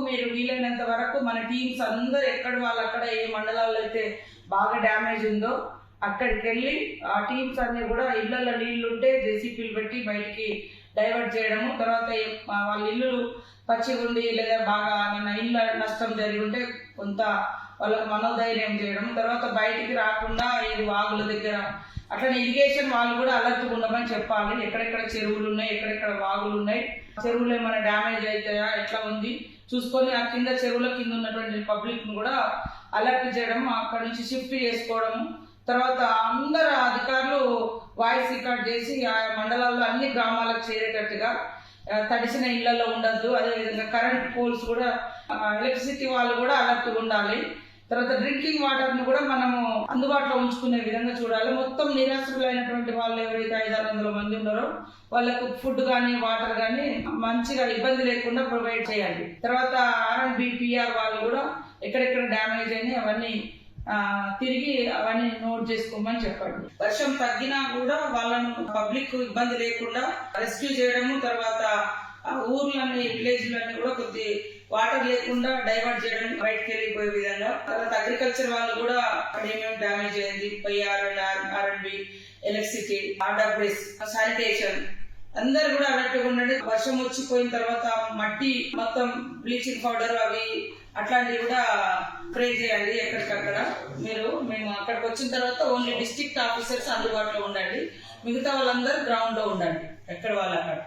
మీరు వీలైనంత వరకు మన టీమ్స్ అందరూ ఎక్కడ వాళ్ళు అక్కడ ఏ మండలాల్లో అయితే బాగా డ్యామేజ్ ఉందో అక్కడికి వెళ్ళి ఆ టీమ్స్ అన్ని కూడా ఇళ్లలో నీళ్లు ఉంటే జేసీపీలు పెట్టి బయటికి డైవర్ట్ చేయడము, తర్వాత వాళ్ళ ఇల్లు పచ్చిగుండి లేదా బాగా ఏమైనా ఇళ్ళ నష్టం జరిగి ఉంటే కొంత వాళ్ళకు మనోధైర్యం చేయడం, తర్వాత బయటికి రాకుండా ఏది వాగుల దగ్గర అట్లనే ఇరిగేషన్ వాళ్ళు కూడా అలర్ట్గా ఉండమని చెప్పాలి. ఎక్కడెక్కడ చెరువులు ఉన్నాయి, ఎక్కడెక్కడ వాగులు ఉన్నాయి, చెరువులు ఏమైనా డ్యామేజ్ అవుతాయా ఎట్లా ఉంది చూసుకొని ఆ కింద చెరువుల కింద ఉన్నటువంటి పబ్లిక్ ను కూడా అలర్ట్ చేయడం, అక్కడ నుంచి షిఫ్ట్ చేసుకోవడము, తర్వాత అందరు అధికారులు వాయిస్ రికార్డ్ చేసి ఆ మండలాల్లో అన్ని గ్రామాలకు చేరేటట్టుగా తడిసిన ఇళ్లలో ఉండద్దు. అదేవిధంగా కరెంట్ పోల్స్ కూడా ఎలక్ట్రిసిటీ వాళ్ళు కూడా అలర్ట్గా ఉండాలి. తర్వాత డ్రింకింగ్ వాటర్ను కూడా మనము అందుబాటులో ఉంచుకునే విధంగా చూడాలి. మొత్తం నిరాశ్రులైనటువంటి వాళ్ళు ఎవరైతే 500-600 మంది ఉన్నారో వాళ్ళకు ఫుడ్ కానీ వాటర్ కానీ మంచిగా ఇబ్బంది లేకుండా ప్రొవైడ్ చేయాలి. తర్వాత RNBPR వాళ్ళు కూడా ఎక్కడెక్కడ డ్యామేజ్ అయినాయి అవన్నీ తిరిగి అవన్నీ నోట్ చేసుకోమని చెప్పండి. వర్షం తగ్గినా కూడా వాళ్ళను పబ్లిక్ ఇబ్బంది లేకుండా రెస్క్యూ చేయడము, తర్వాత ఊర్లన్నీ విలేజ్లన్నీ కూడా కొద్ది వాటర్ లేకుండా డైవర్ట్ చేయడం, బయటకు వెళ్ళిపోయే విధంగా. తర్వాత అగ్రికల్చర్ వాళ్ళు కూడా అక్కడ ఏమేమి డ్యామేజ్ అయింది, RNB, ఎలక్ట్రిసిటీ, RWS, శానిటేషన్ అందరు కూడా అలర్ట్గా ఉండండి. వర్షం వచ్చిపోయిన తర్వాత మట్టి మొత్తం బ్లీచింగ్ పౌడర్ అవి అట్లాంటివి కూడా స్ప్రే చేయండి ఎక్కడికక్కడ. మేము అక్కడికి వచ్చిన తర్వాత ఓన్లీ డిస్ట్రిక్ట్ ఆఫీసర్స్ అందుబాటులో ఉండండి, మిగతా వాళ్ళందరూ గ్రౌండ్ లో ఉండండి ఎక్కడ వాళ్ళు అక్కడ.